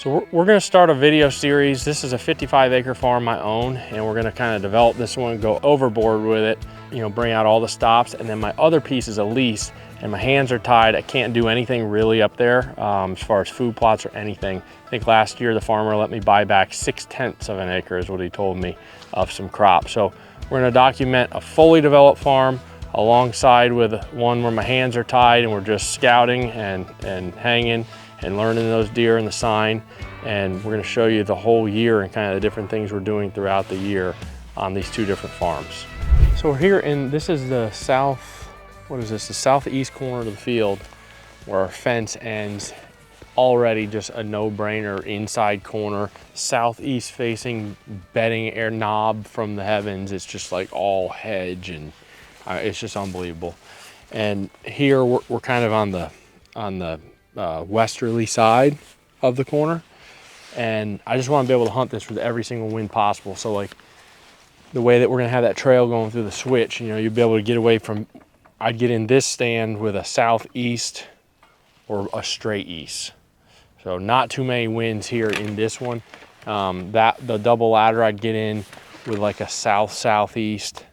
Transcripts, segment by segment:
So we're gonna start a video series. This is a 55-acre farm I own, and we're gonna kind of develop this one, go overboard with it, you know, bring out all the stops. And then my other piece is a lease, and my hands are tied. I can't do anything really up there as far as food plots or anything. I think last year the farmer let me buy back 6/10 of an acre is what he told me of some crops. So we're gonna document a fully developed farm alongside with one where my hands are tied and we're just scouting and hanging and learning those deer in the sign. And we're gonna show you the whole year and kind of the different things we're doing throughout the year on these two different farms. So we're here this is the the southeast corner of the field where our fence ends. Already just a no-brainer inside corner, southeast facing bedding air knob from the heavens. It's just like all hedge and it's just unbelievable. And here we're kind of on the westerly side of the corner, and I just want to be able to hunt this with every single wind possible. So like the way that we're gonna have that trail going through the switch, you know, you'd be able to get away from, I'd get in this stand with a southeast or a straight east. So not too many winds here in this one. The double ladder I'd get in with like a south-southeast,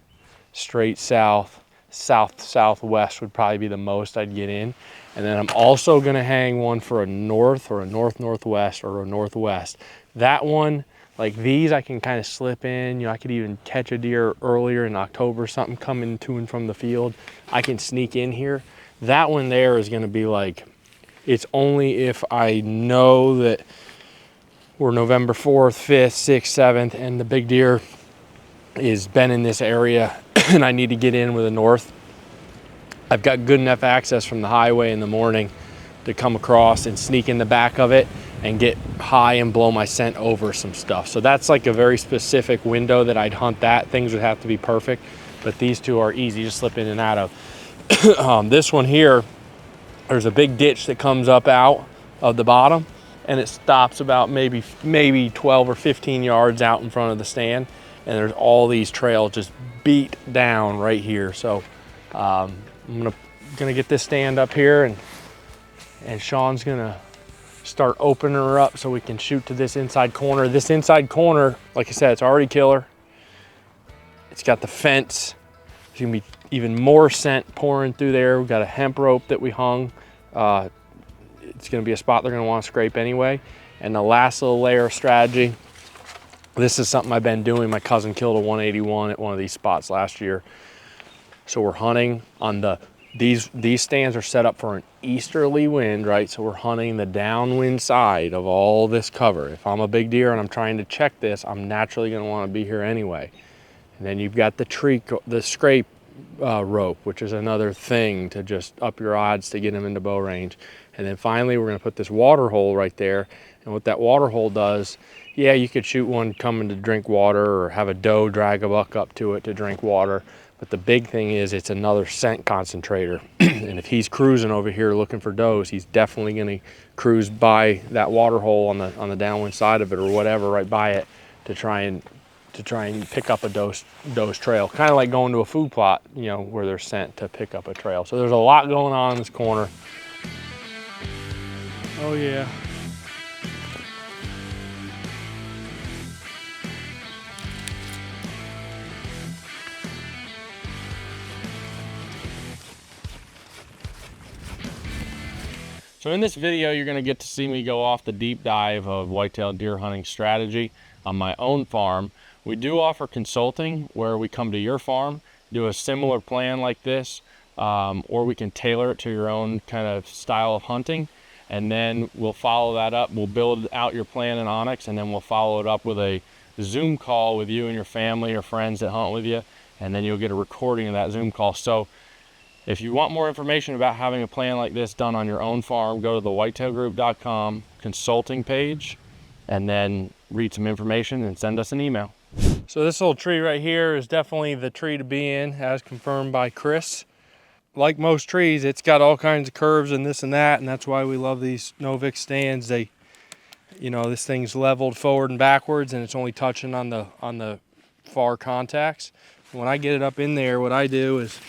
straight south, south-southwest would probably be the most I'd get in. And then I'm also gonna hang one for a north or a north-northwest or a northwest. That one, like these, I can kind of slip in. You know, I could even catch a deer earlier in October, something coming to and from the field. I can sneak in here. That one there is gonna be like, it's only if I know that we're November 4th, 5th, 6th, 7th, and the big deer is been in this area and I need to get in with a north. I've got good enough access from the highway in the morning to come across and sneak in the back of it and get high and blow my scent over some stuff. So that's like a very specific window that I'd hunt that. Things would have to be perfect, but these two are easy to slip in and out of. This one here, there's a big ditch that comes up out of the bottom and it stops about maybe 12 or 15 yards out in front of the stand. And there's all these trails just beat down right here. So I'm gonna get this stand up here and Sean's gonna start opening her up so we can shoot to this inside corner. This inside corner, like I said, it's already killer. It's got the fence. There's gonna be even more scent pouring through there. We've got a hemp rope that we hung. It's gonna be a spot they're gonna wanna scrape anyway. And the last little layer of strategy, this is something I've been doing. My cousin killed a 181 at one of these spots last year. So we're hunting on these stands are set up for an easterly wind, right? So we're hunting the downwind side of all this cover. If I'm a big deer and I'm trying to check this, I'm naturally gonna wanna be here anyway. And then you've got the scrape rope, which is another thing to just up your odds to get them into bow range. And then finally, we're gonna put this water hole right there. And what that water hole does, yeah, you could shoot one coming to drink water or have a doe drag a buck up to it to drink water. But the big thing is it's another scent concentrator. And if he's cruising over here looking for does, he's definitely gonna cruise by that water hole on the downwind side of it or whatever, right by it, to try and pick up a doe's trail. Kind of like going to a food plot, you know, where they're sent to pick up a trail. So there's a lot going on in this corner. Oh yeah. So in this video, you're gonna get to see me go off the deep dive of whitetail deer hunting strategy on my own farm. We do offer consulting where we come to your farm, do a similar plan like this, or we can tailor it to your own kind of style of hunting. And then we'll follow that up. We'll build out your plan in Onyx, and then we'll follow it up with a Zoom call with you and your family or friends that hunt with you. And then you'll get a recording of that Zoom call. So if you want more information about having a plan like this done on your own farm, go to the whitetailgroup.com consulting page and then read some information and send us an email. So this little tree right here is definitely the tree to be in, as confirmed by Chris. Like most trees, it's got all kinds of curves and this and that, and that's why we love these Novix stands. They, you know, this thing's leveled forward and backwards, and it's only touching on the far contacts. When I get it up in there, what I do is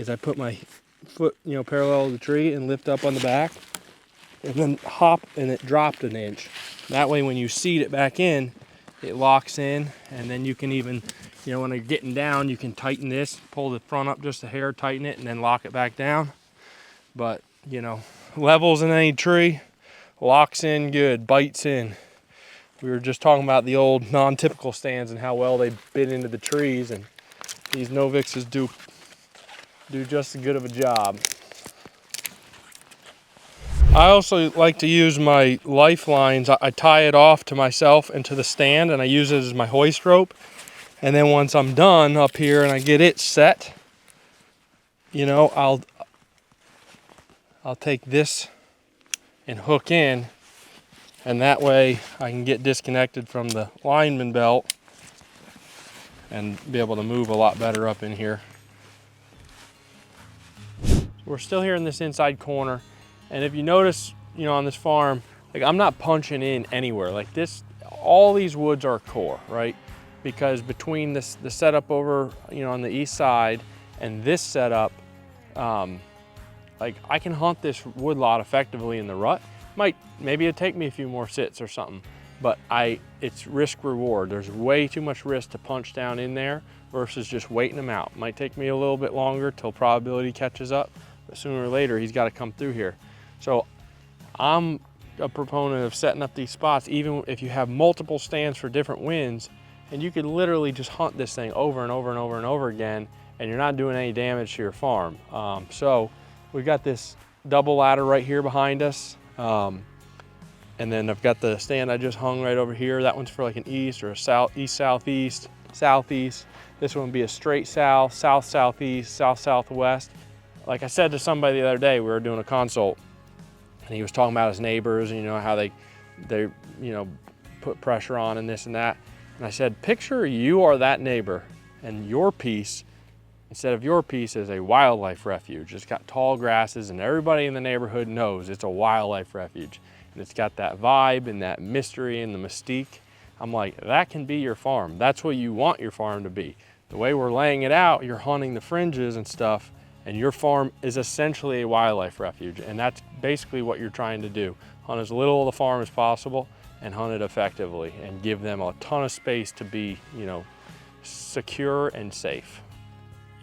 I put my foot, you know, parallel to the tree and lift up on the back and then hop and it dropped an inch. That way when you seat it back in, it locks in, and then you can even, when they're getting down, you can tighten this, pull the front up just a hair, tighten it, and then lock it back down. But, levels in any tree, locks in good, bites in. We were just talking about the old non-typical stands and how well they bit into the trees, and these Novixes do just as good of a job. I also like to use my lifelines. I tie it off to myself and to the stand, and I use it as my hoist rope. And then once I'm done up here and I get it set, I'll take this and hook in, and that way I can get disconnected from the lineman belt and be able to move a lot better up in here. We're still here in this inside corner, and if you notice, on this farm, like I'm not punching in anywhere. Like this, all these woods are core, right? Because between the setup over, on the east side and this setup, like I can hunt this wood lot effectively in the rut. Maybe it'd take me a few more sits or something, but it's risk reward. There's way too much risk to punch down in there versus just waiting him out. Might take me a little bit longer till probability catches up, but sooner or later he's got to come through here. So I'm a proponent of setting up these spots, even if you have multiple stands for different winds, and you could literally just hunt this thing over and over and over and over again, and you're not doing any damage to your farm. So we've got this double ladder right here behind us. And then I've got the stand I just hung right over here. That one's for like an east or a east, southeast, southeast. This one would be a straight south, south, southeast, south, southwest. Like I said to somebody the other day, we were doing a consult, and he was talking about his neighbors and how they put pressure on and this and that. And I said, picture you are that neighbor, and your piece, instead of your piece, is a wildlife refuge. It's got tall grasses, and everybody in the neighborhood knows it's a wildlife refuge. And it's got that vibe and that mystery and the mystique. I'm like, that can be your farm. That's what you want your farm to be. The way we're laying it out, you're hunting the fringes and stuff, and your farm is essentially a wildlife refuge. And that's basically what you're trying to do. Hunt as little of the farm as possible and hunt it effectively and give them a ton of space to be, secure and safe.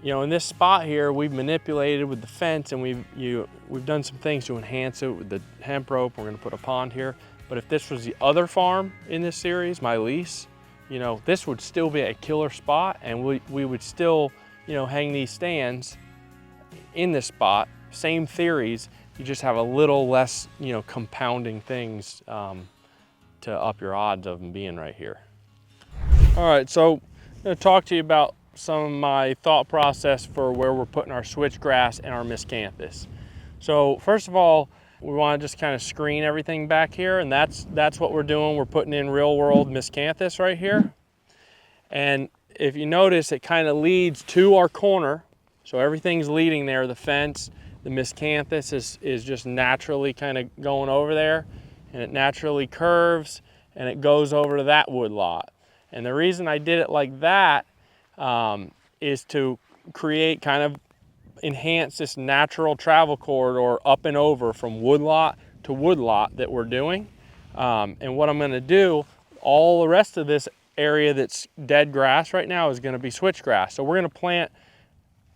In this spot here, we've manipulated with the fence, and we've done some things to enhance it with the hemp rope. We're gonna put a pond here. But if this was the other farm in this series, my lease, this would still be a killer spot, and we would still, hang these stands in this spot. Same theories, you just have a little less, compounding things to up your odds of them being right here. All right, so I'm gonna talk to you about some of my thought process for where we're putting our switchgrass and our miscanthus. So first of all, we want to just kind of screen everything back here, and that's what we're doing. We're putting in real world miscanthus right here. And if you notice, it kind of leads to our corner. So everything's leading there, the fence, the miscanthus is just naturally kind of going over there, and it naturally curves and it goes over to that wood lot. And the reason I did it like that is to create enhance this natural travel corridor up and over from woodlot to woodlot that we're doing. And what I'm gonna do, all the rest of this area that's dead grass right now is gonna be switchgrass. So we're gonna plant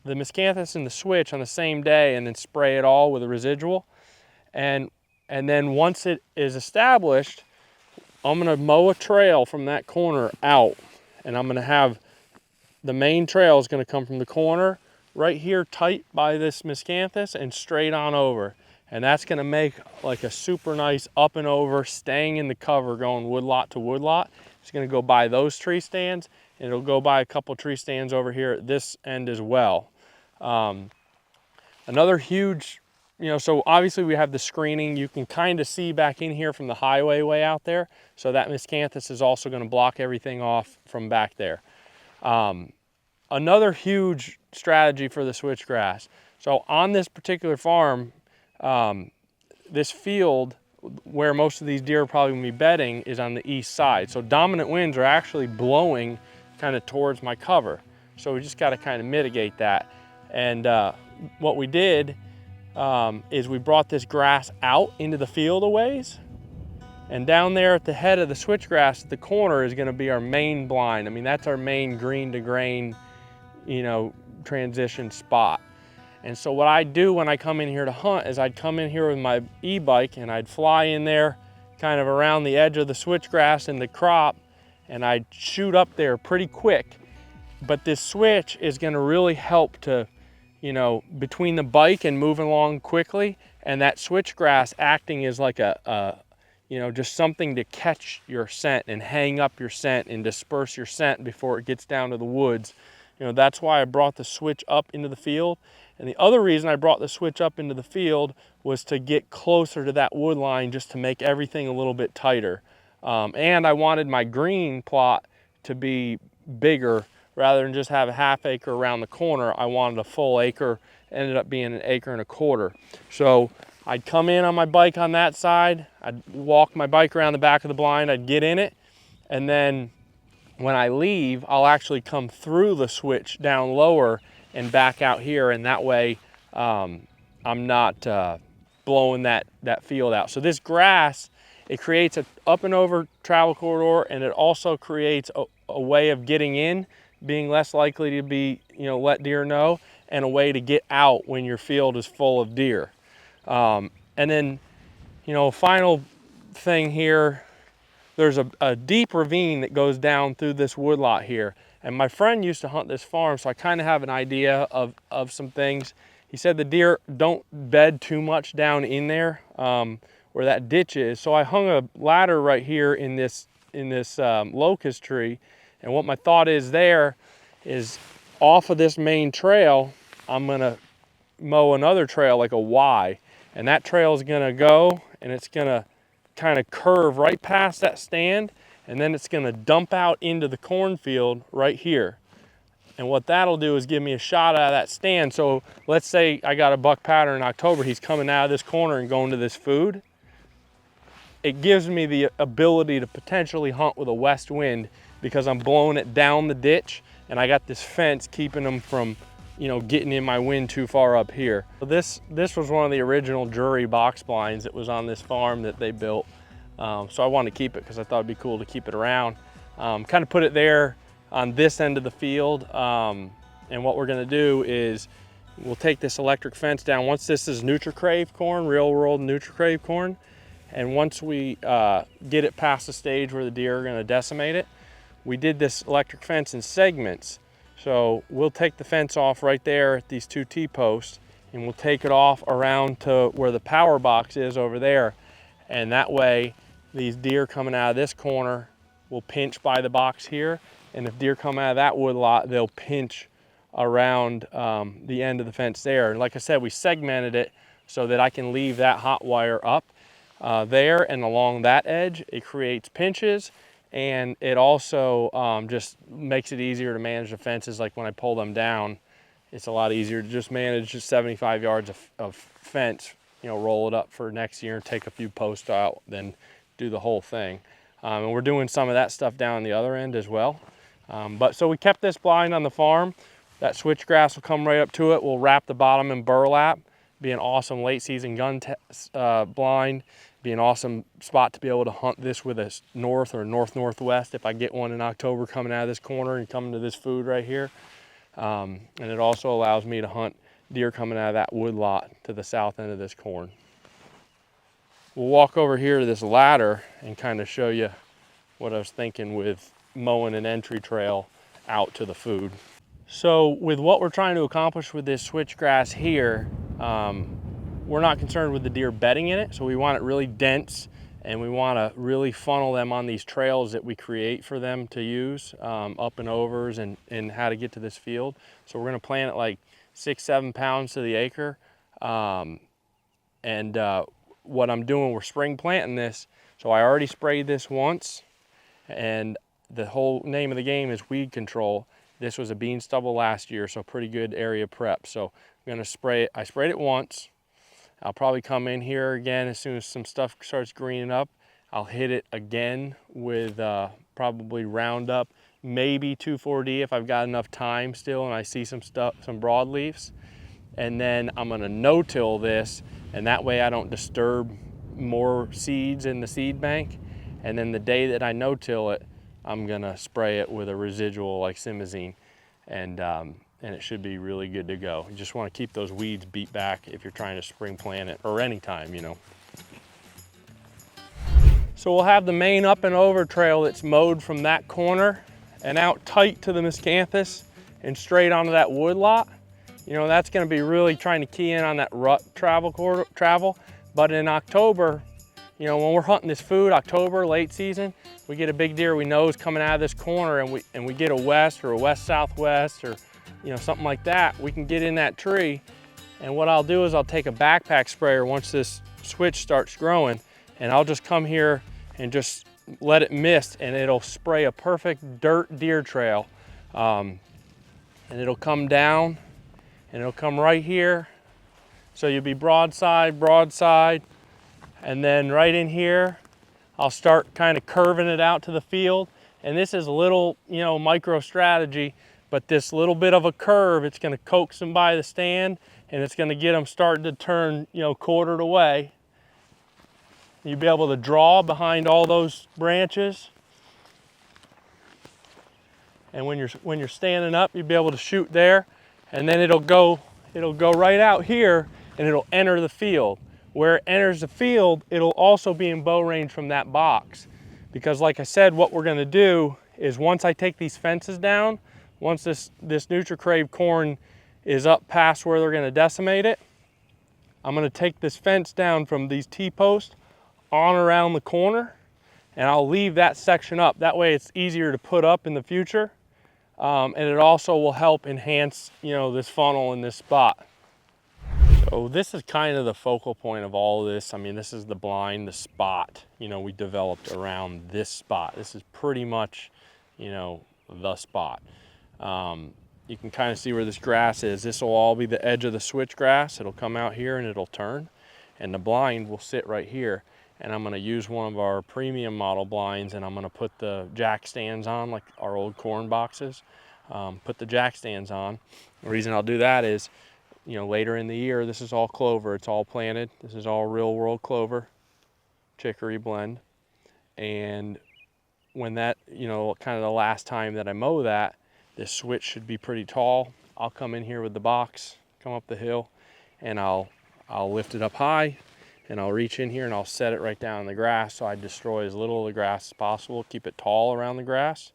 the miscanthus and the switch on the same day and then spray it all with a residual. And then once it is established, I'm gonna mow a trail from that corner out, and I'm gonna have the main trail is gonna come from the corner right here tight by this miscanthus and straight on over. And that's gonna make like a super nice up and over, staying in the cover, going woodlot to woodlot. It's gonna go by those tree stands, and it'll go by a couple tree stands over here at this end as well. Another huge, so obviously we have the screening. You can kind of see back in here from the highway way out there. So that miscanthus is also gonna block everything off from back there. Another huge strategy for the switchgrass. So on this particular farm, this field where most of these deer are probably gonna be bedding is on the east side. So dominant winds are actually blowing kind of towards my cover. So we just gotta kind of mitigate that. And what we did is we brought this grass out into the field a ways. And down there at the head of the switchgrass at the corner is gonna be our main blind. I mean, that's our main green to grain, transition spot. And so what I do when I come in here to hunt is I'd come in here with my e-bike and I'd fly in there kind of around the edge of the switchgrass and the crop, and I'd shoot up there pretty quick. But this switch is gonna really help to, between the bike and moving along quickly, and that switchgrass acting as like just something to catch your scent and hang up your scent and disperse your scent before it gets down to the woods. That's why I brought the switch up into the field. And the other reason I brought the switch up into the field was to get closer to that wood line, just to make everything a little bit tighter. And I wanted my green plot to be bigger rather than just have a half acre around the corner. I wanted a full acre, ended up being 1.25 acres. So I'd come in on my bike on that side, I'd walk my bike around the back of the blind, I'd get in it, and then when I leave, I'll actually come through the switch down lower and back out here, and that way I'm not blowing that field out. So this grass, it creates an up and over travel corridor, and it also creates a way of getting in, being less likely to be, let deer know, and a way to get out when your field is full of deer. And then, final thing here, there's a deep ravine that goes down through this woodlot here. And my friend used to hunt this farm, so I kind of have an idea of some things. He said the deer don't bed too much down in there where that ditch is. So I hung a ladder right here in this locust tree. And what my thought is there is, off of this main trail, I'm gonna mow another trail like a Y. And that trail is gonna go, and it's gonna kind of curve right past that stand, and then it's gonna dump out into the cornfield right here. And what that'll do is give me a shot out of that stand. So let's say I got a buck pattern in October, he's coming out of this corner and going to this food. It gives me the ability to potentially hunt with a west wind because I'm blowing it down the ditch, and I got this fence keeping them from getting in my wind too far up here. So this was one of the original jury box blinds that was on this farm that they built. So I wanted to keep it because I thought it'd be cool to keep it around. Kind of put it there on this end of the field. And what we're gonna do is we'll take this electric fence down. Once this is NutriCrave corn, real world NutriCrave corn, and once we get it past the stage where the deer are gonna decimate it, we did this electric fence in segments. So we'll take the fence off right there at these 2 T-posts, and we'll take it off around to where the power box is over there. And that way, these deer coming out of this corner will pinch by the box here. And if deer come out of that wood lot, they'll pinch around the end of the fence there. And like I said, we segmented it so that I can leave that hot wire up there and along that edge. It creates pinches. And it also just makes it easier to manage the fences. Like when I pull them down, it's a lot easier to just manage just 75 yards of fence, roll it up for next year and take a few posts out, then do the whole thing. And we're doing some of that stuff down the other end as well. So we kept this blind on the farm. That switchgrass will come right up to it. We'll wrap the bottom in burlap, be an awesome late season gun blind. Be an awesome spot to be able to hunt this with a north or northwest if I get one in October coming out of this corner and coming to this food right here. And it also allows me to hunt deer coming out of that wood lot to the south end of this corn. We'll walk over here to this ladder and kind of show you what I was thinking with mowing an entry trail out to the food. So with what we're trying to accomplish with this switchgrass here, we're not concerned with the deer bedding in it, so we want it really dense, and we want to really funnel them on these trails that we create for them to use, up and overs and how to get to this field. So we're going to plant it like 6-7 pounds to the acre. What I'm doing, we're spring planting this. So I already sprayed this once, and the whole name of the game is weed control. This was a bean stubble last year, so pretty good area prep. So I'm going to spray it. I sprayed it once. I'll probably come in here again as soon as some stuff starts greening up. I'll hit it again with probably Roundup, maybe 2,4-D if I've got enough time still and I see some broadleafs. and then I'm gonna no-till this, and that way I don't disturb more seeds in the seed bank. And then the day that I no-till it, I'm gonna spray it with a residual like simazine, and it should be really good to go. You just wanna keep those weeds beat back if you're trying to spring plant it, or anytime, you know. So we'll have the main up and over trail that's mowed from that corner and out tight to the miscanthus and straight onto that wood lot. You know, that's gonna be really trying to key in on that rut travel. But in October, you know, when we're hunting this food, October, late season, we get a big deer we know is coming out of this corner, and we get a west or a west-southwest, or, you know, something like that, we can get in that tree. And what I'll do is I'll take a backpack sprayer once this switch starts growing, and I'll just come here and just let it mist, and it'll spray a perfect dirt deer trail. And it'll come down, and it'll come right here. So you'll be broadside, broadside, and then right in here, I'll start kind of curving it out to the field. And this is a little, you know, micro strategy, but this little bit of a curve, it's gonna coax them by the stand, and it's gonna get them starting to turn, you know, quartered away. You'll be able to draw behind all those branches. And when you're standing up, you'll be able to shoot there, and then it'll go right out here, and it'll enter the field. Where it enters the field, it'll also be in bow range from that box. Because like I said, what we're gonna do is once I take these fences down, once this NutriCrave corn is up past where they're gonna decimate it, I'm gonna take this fence down from these T-posts on around the corner, and I'll leave that section up. That way it's easier to put up in the future. And it also will help enhance, you know, this funnel in this spot. So this is kind of the focal point of all of this. I mean, this is the blind, the spot, you know, we developed around this spot. This is pretty much, you know, the spot. You can kind of see where this grass is. This will all be the edge of the switch grass. It'll come out here and it'll turn, and the blind will sit right here. And I'm gonna use one of our premium model blinds, and I'm gonna put the jack stands on, like our old corn boxes. Put the jack stands on. The reason I'll do that is, you know, later in the year, this is all clover, it's all planted. This is all real world clover, chicory blend. And when that, you know, kind of the last time that I mow that, this switch should be pretty tall. I'll come in here with the box, come up the hill, and I'll lift it up high, and I'll reach in here and I'll set it right down in the grass, so I destroy as little of the grass as possible, keep it tall around the grass.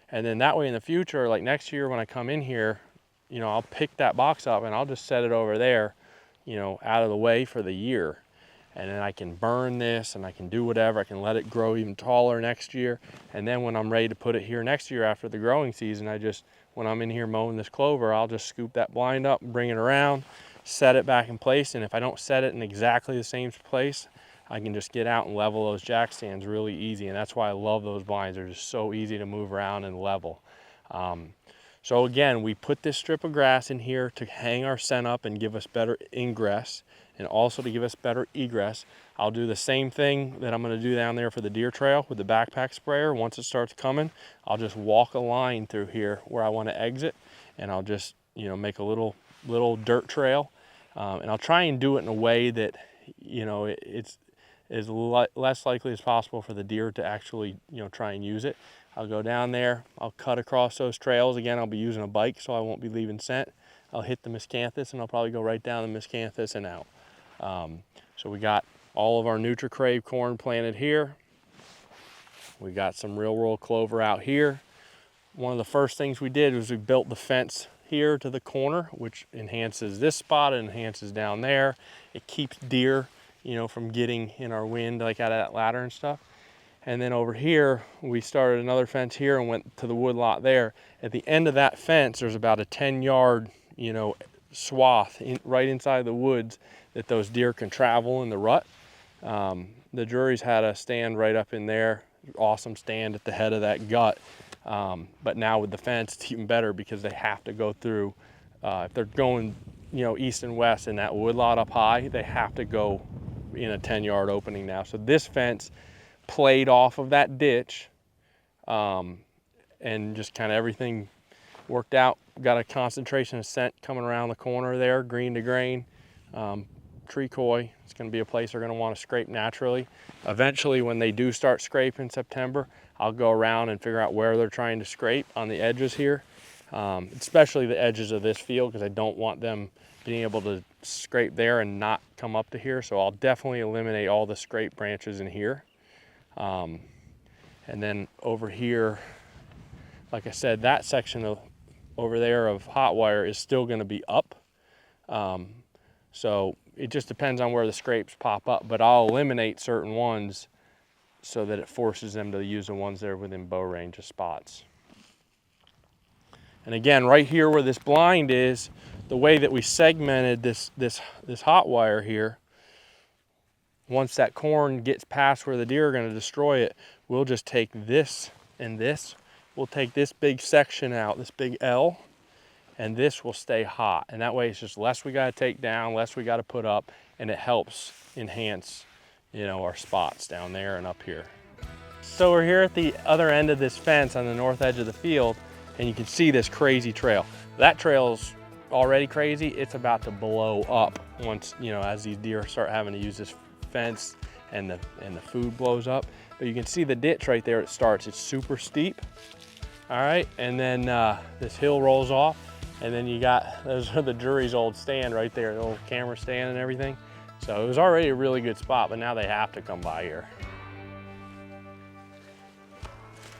And then that way in the future, like next year when I come in here, you know, I'll pick that box up and I'll just set it over there, you know, out of the way for the year. And then I can burn this and I can do whatever. I can let it grow even taller next year. And then when I'm ready to put it here next year after the growing season, when I'm in here mowing this clover, I'll just scoop that blind up and bring it around, set it back in place. And if I don't set it in exactly the same place, I can just get out and level those jack stands really easy. And that's why I love those blinds. They're just so easy to move around and level. So again, we put this strip of grass in here to hang our scent up and give us better ingress, and also to give us better egress. I'll do the same thing that I'm gonna do down there for the deer trail with the backpack sprayer. Once it starts coming, I'll just walk a line through here where I wanna exit, and I'll just, you know, make a little dirt trail. And I'll try and do it in a way that, you know, it's as less likely as possible for the deer to actually, you know, try and use it. I'll go down there, I'll cut across those trails. Again, I'll be using a bike, so I won't be leaving scent. I'll hit the miscanthus, and I'll probably go right down the miscanthus and out. So we got all of our NutriCrave corn planted here. We got some real world clover out here. One of the first things we did was we built the fence here to the corner, which enhances this spot, and enhances down there. It keeps deer, you know, from getting in our wind, like out of that ladder and stuff. And then over here, we started another fence here and went to the wood lot there. At the end of that fence, there's about a 10-yard, you know, swath right inside the woods that those deer can travel in the rut. The jury's had a stand right up in there, awesome stand at the head of that gut. But now with the fence, it's even better because they have to go through, if they're going, you know, east and west in that wood lot up high, they have to go in a 10-yard opening now. So this fence played off of that ditch, and just kind of everything worked out. Got a concentration of scent coming around the corner there, green to grain. Tree koi, it's gonna be a place they're gonna wanna scrape naturally. Eventually, when they do start scraping in September, I'll go around and figure out where they're trying to scrape on the edges here, especially the edges of this field, because I don't want them being able to scrape there and not come up to here. So I'll definitely eliminate all the scrape branches in here. And then over here, like I said, that section of over there of hot wire is still gonna be up. So it just depends on where the scrapes pop up, but I'll eliminate certain ones so that it forces them to use the ones that are within bow range of spots. And again, right here where this blind is, the way that we segmented this hot wire here, once that corn gets past where the deer are gonna destroy it, we'll just take this and this. We'll take this big section out, this big L, and this will stay hot. And that way it's just less we gotta take down, less we gotta put up, and it helps enhance, you know, our spots down there and up here. So we're here at the other end of this fence on the north edge of the field, and you can see this crazy trail. That trail's already crazy. It's about to blow up once, you know, as these deer start having to use this fence and the food blows up. But you can see the ditch right there, it starts. It's super steep, all right? And then this hill rolls off, and then you got, those are the jury's old stand right there, the old camera stand and everything. So it was already a really good spot, but now they have to come by here.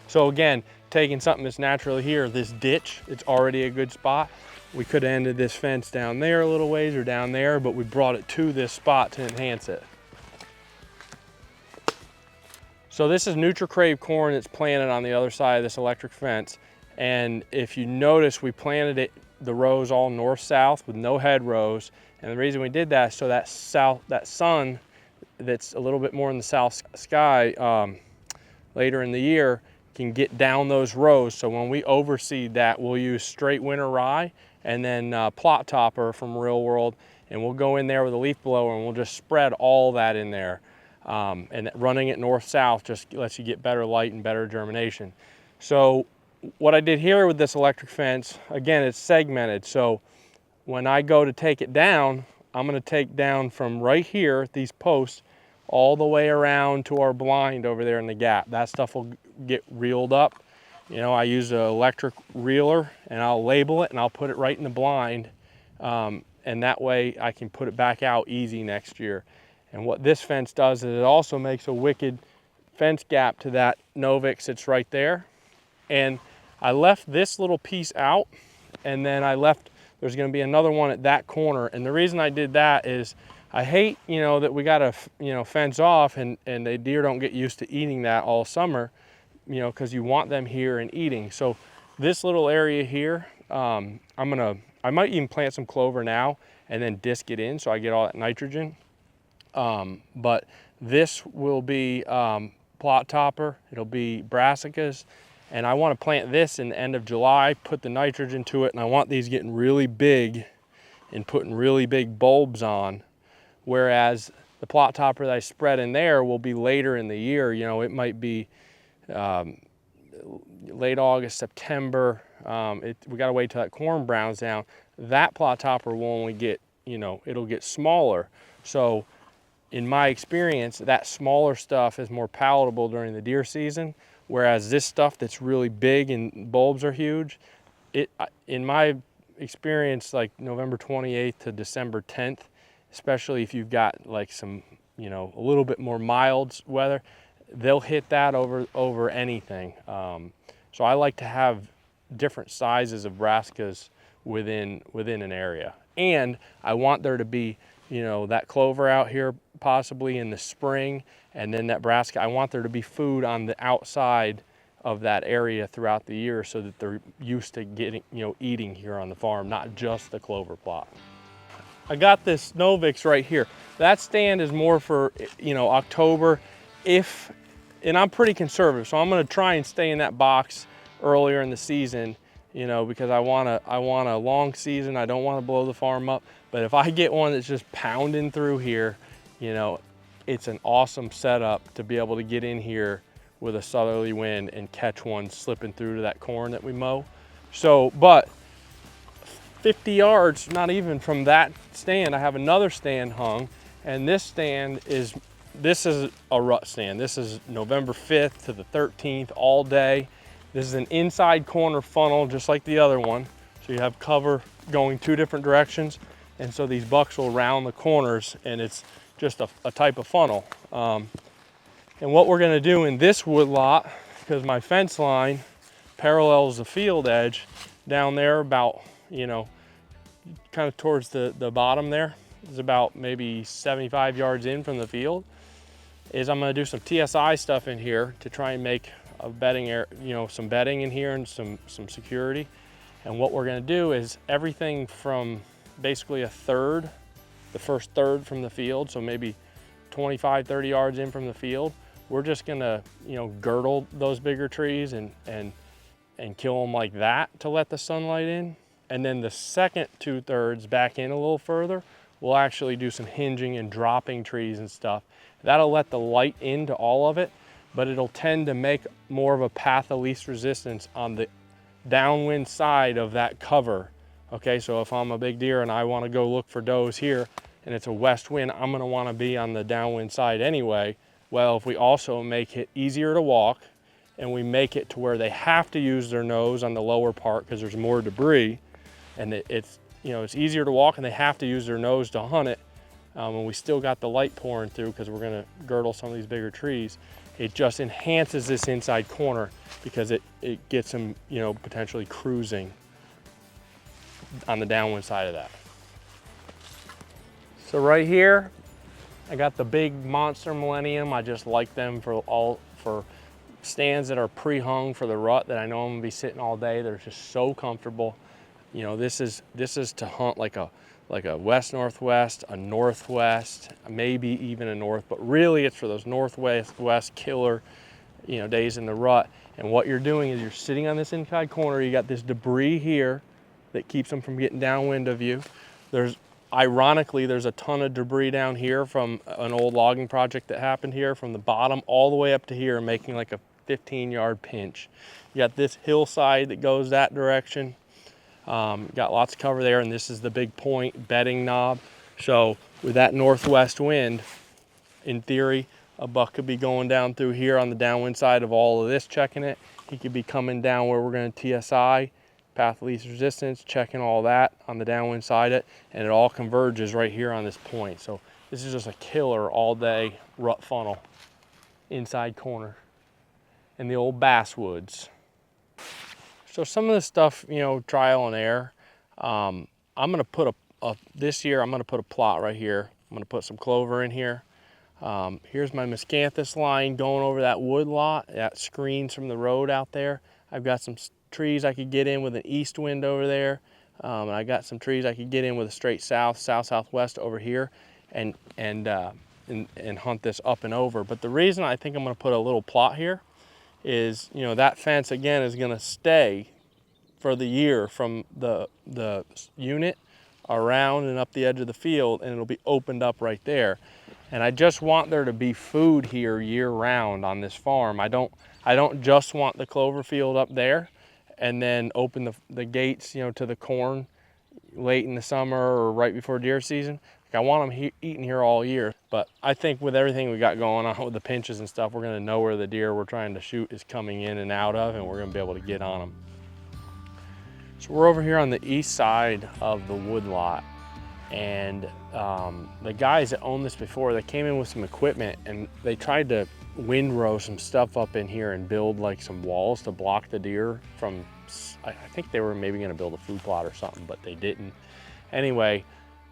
So again, taking something that's naturally here, this ditch, it's already a good spot. We could have ended this fence down there a little ways or down there, but we brought it to this spot to enhance it. So this is NutriCrave corn that's planted on the other side of this electric fence. And if you notice, we planted it, the rows all north-south with no head rows. And the reason we did that is so that sun that's a little bit more in the south sky later in the year can get down those rows. So when we overseed that, we'll use straight winter rye and then plot topper from Real World, and we'll go in there with a leaf blower and we'll just spread all that in there. And running it north-south just lets you get better light and better germination. So what I did here with this electric fence, again, it's segmented. So when I go to take it down, I'm gonna take down from right here, these posts, all the way around to our blind over there in the gap. That stuff will get reeled up. You know, I use an electric reeler and I'll label it and I'll put it right in the blind. And that way I can put it back out easy next year. And what this fence does is it also makes a wicked fence gap to that Novix that's right there. And I left this little piece out, and then I left, there's gonna be another one at that corner. And the reason I did that is I hate, you know, that we gotta, you know, fence off and the deer don't get used to eating that all summer, you know, because you want them here and eating. So this little area here, I might even plant some clover now and then disc it in so I get all that nitrogen. But this will be plot topper, it'll be brassicas, and I want to plant this in the end of July, put the nitrogen to it, and I want these getting really big and putting really big bulbs on, whereas the plot topper that I spread in there will be later in the year. You know, it might be late August, September. We got to wait till that corn browns down. That plot topper will only get, you know, it'll get smaller. So in my experience, that smaller stuff is more palatable during the deer season, whereas this stuff that's really big and bulbs are huge, in my experience, like November 28th to December 10th, especially if you've got like some, you know, a little bit more mild weather, they'll hit that over anything. So I like to have different sizes of brassicas within an area. And I want there to be, you know, that clover out here possibly in the spring, and then that brassica, I want there to be food on the outside of that area throughout the year so that they're used to getting, you know, eating here on the farm, not just the clover plot. I got this Novix right here. That stand is more for, you know, October, and I'm pretty conservative, so I'm gonna try and stay in that box earlier in the season, you know, because I want a long season. I don't want to blow the farm up. But if I get one that's just pounding through here, you know, it's an awesome setup to be able to get in here with a southerly wind and catch one slipping through to that corn that we mow. So, but 50 yards, not even from that stand, I have another stand hung, and this is a rut stand. This is November 5th to the 13th all day. This is an inside corner funnel, just like the other one. So you have cover going 2 different directions, and so these bucks will round the corners, and it's just a type of funnel. And what we're gonna do in this wood lot, because my fence line parallels the field edge down there about, you know, kind of towards the bottom there, is about maybe 75 yards in from the field, is I'm gonna do some TSI stuff in here to try and make a bedding area, you know, some bedding in here and some security. And what we're gonna do is everything from basically a third, the first third from the field, so maybe 25, 30 yards in from the field, we're just gonna, you know, girdle those bigger trees and kill them like that to let the sunlight in. And then the second 2/3 back in a little further, we'll actually do some hinging and dropping trees and stuff. That'll let the light into all of it, but it'll tend to make more of a path of least resistance on the downwind side of that cover. Okay, so if I'm a big deer and I wanna go look for does here and it's a west wind, I'm gonna wanna be on the downwind side anyway. Well, if we also make it easier to walk and we make it to where they have to use their nose on the lower part because there's more debris, and it's, you know, it's easier to walk and they have to use their nose to hunt it, and we still got the light pouring through because we're gonna girdle some of these bigger trees, it just enhances this inside corner because it gets them, you know, potentially cruising on the downwind side of that. So right here, I got the big monster Millennium. I just like them for stands that are pre-hung for the rut that I know I'm gonna be sitting all day. They're just so comfortable. You know, this is to hunt like a west-northwest, a northwest, maybe even a north, but really it's for those northwest killer, you know, days in the rut. And what you're doing is you're sitting on this inside corner, you got this debris here that keeps them from getting downwind of you. Ironically, there's a ton of debris down here from an old logging project that happened here from the bottom all the way up to here, making like a 15-yard pinch. You got this hillside that goes that direction. Got lots of cover there, and this is the big point bedding knob. So with that northwest wind, in theory, a buck could be going down through here on the downwind side of all of this, checking it. He could be coming down where we're gonna TSI, path of least resistance, checking all that on the downwind side of it, and it all converges right here on this point. So this is just a killer all day rut funnel, inside corner, in the old basswoods. So some of this stuff, you know, trial and error. I'm gonna put this year, I'm gonna put a plot right here. I'm gonna put some clover in here. Here's my miscanthus line going over that wood lot, that screens from the road out there. I've got some trees I could get in with an east wind over there. And I got some trees I could get in with a straight southwest over here and hunt this up and over. But the reason I think I'm gonna put a little plot here is, you know, that fence again is gonna stay for the year from the unit around and up the edge of the field, and it'll be opened up right there. And I just want there to be food here year round on this farm. I don't just want the clover field up there and then open the gates, you know, to the corn late in the summer or right before deer season. Like, I want them eating here all year. But I think with everything we got going on with the pinches and stuff, we're gonna know where the deer we're trying to shoot is coming in and out of, and we're gonna be able to get on them. So we're over here on the east side of the wood lot, and the guys that owned this before, they came in with some equipment and they tried to windrow some stuff up in here and build like some walls to block the deer from, I think they were maybe gonna build a food plot or something, but they didn't. Anyway,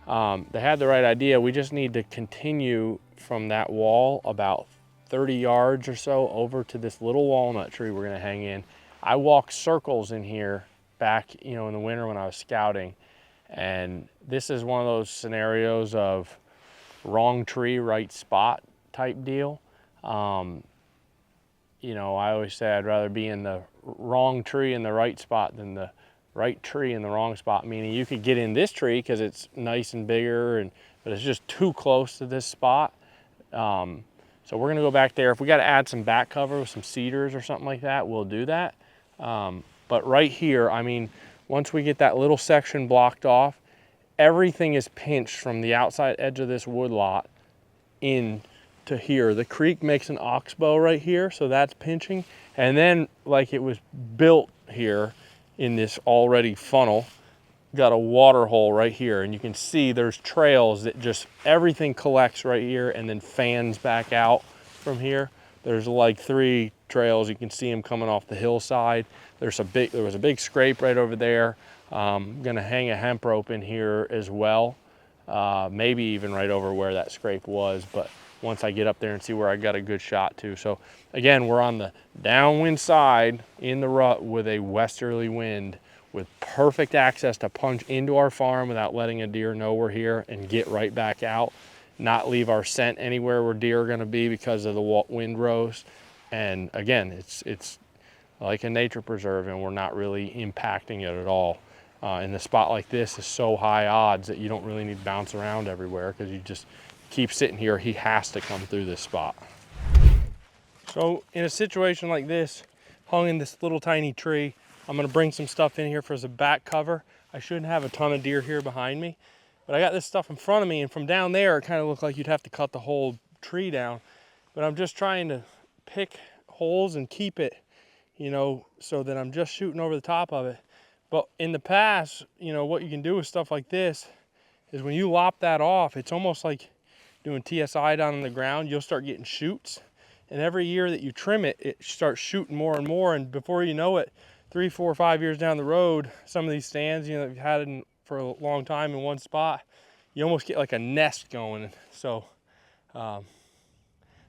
they had the right idea. We just need to continue from that wall about 30 yards or so over to this little walnut tree we're gonna hang in. I walked circles in here back, you know, in the winter when I was scouting, and this is one of those scenarios of wrong tree, right spot type deal. You know, I always say I'd rather be in the wrong tree in the right spot than the right tree in the wrong spot, meaning you could get in this tree because it's nice and bigger, but it's just too close to this spot. So we're gonna go back there. If we gotta add some back cover with some cedars or something like that, we'll do that. But right here, I mean, once we get that little section blocked off, everything is pinched from the outside edge of this wood lot in to here. The creek makes an oxbow right here, so that's pinching. And then like it was built here in this already funnel, got a water hole right here, and you can see there's trails that just, everything collects right here and then fans back out from here. There's like 3 trails. You can see them coming off the hillside. There was a big scrape right over there. I'm gonna hang a hemp rope in here as well. Maybe even right over where that scrape was, but once I get up there and see where I got a good shot to. So again, we're on the downwind side in the rut with a westerly wind, with perfect access to punch into our farm without letting a deer know we're here and get right back out, not leave our scent anywhere where deer are gonna be because of the windrows. And again, it's like a nature preserve, and we're not really impacting it at all. And the spot like this is so high odds that you don't really need to bounce around everywhere, because you just keep sitting here. He has to come through this spot. So in a situation like this, hung in this little tiny tree, I'm gonna bring some stuff in here for as a back cover. I shouldn't have a ton of deer here behind me, but I got this stuff in front of me, and from down there, it kind of looked like you'd have to cut the whole tree down. But I'm just trying to pick holes and keep it, you know, so that I'm just shooting over the top of it. But in the past, you know, what you can do with stuff like this is when you lop that off, it's almost like doing TSI down on the ground. You'll start getting shoots, and every year that you trim it, it starts shooting more and more, and before you know it, 3, 4, 5 years down the road, some of these stands, you know, you've had it for a long time in one spot, you almost get like a nest going. So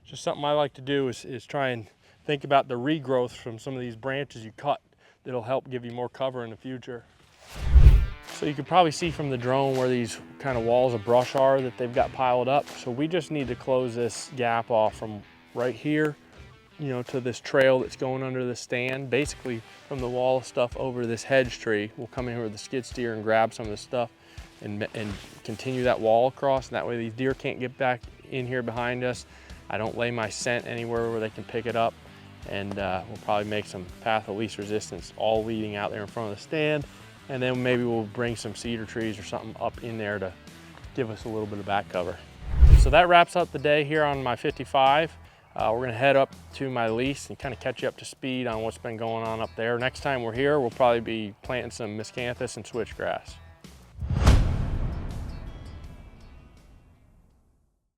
just something I like to do is try and think about the regrowth from some of these branches you cut that'll help give you more cover in the future. So you can probably see from the drone where these kind of walls of brush are that they've got piled up. So we just need to close this gap off from right here, you know, to this trail that's going under the stand. Basically from the wall of stuff over this hedge tree. We'll come in here with the skid steer and grab some of this stuff and continue that wall across. And that way these deer can't get back in here behind us. I don't lay my scent anywhere where they can pick it up. And we'll probably make some path of least resistance all leading out there in front of the stand. And then maybe we'll bring some cedar trees or something up in there to give us a little bit of back cover. So that wraps up the day here on my 55. We're gonna head up to my lease and kind of catch you up to speed on what's been going on up there. Next time we're here, we'll probably be planting some miscanthus and switchgrass.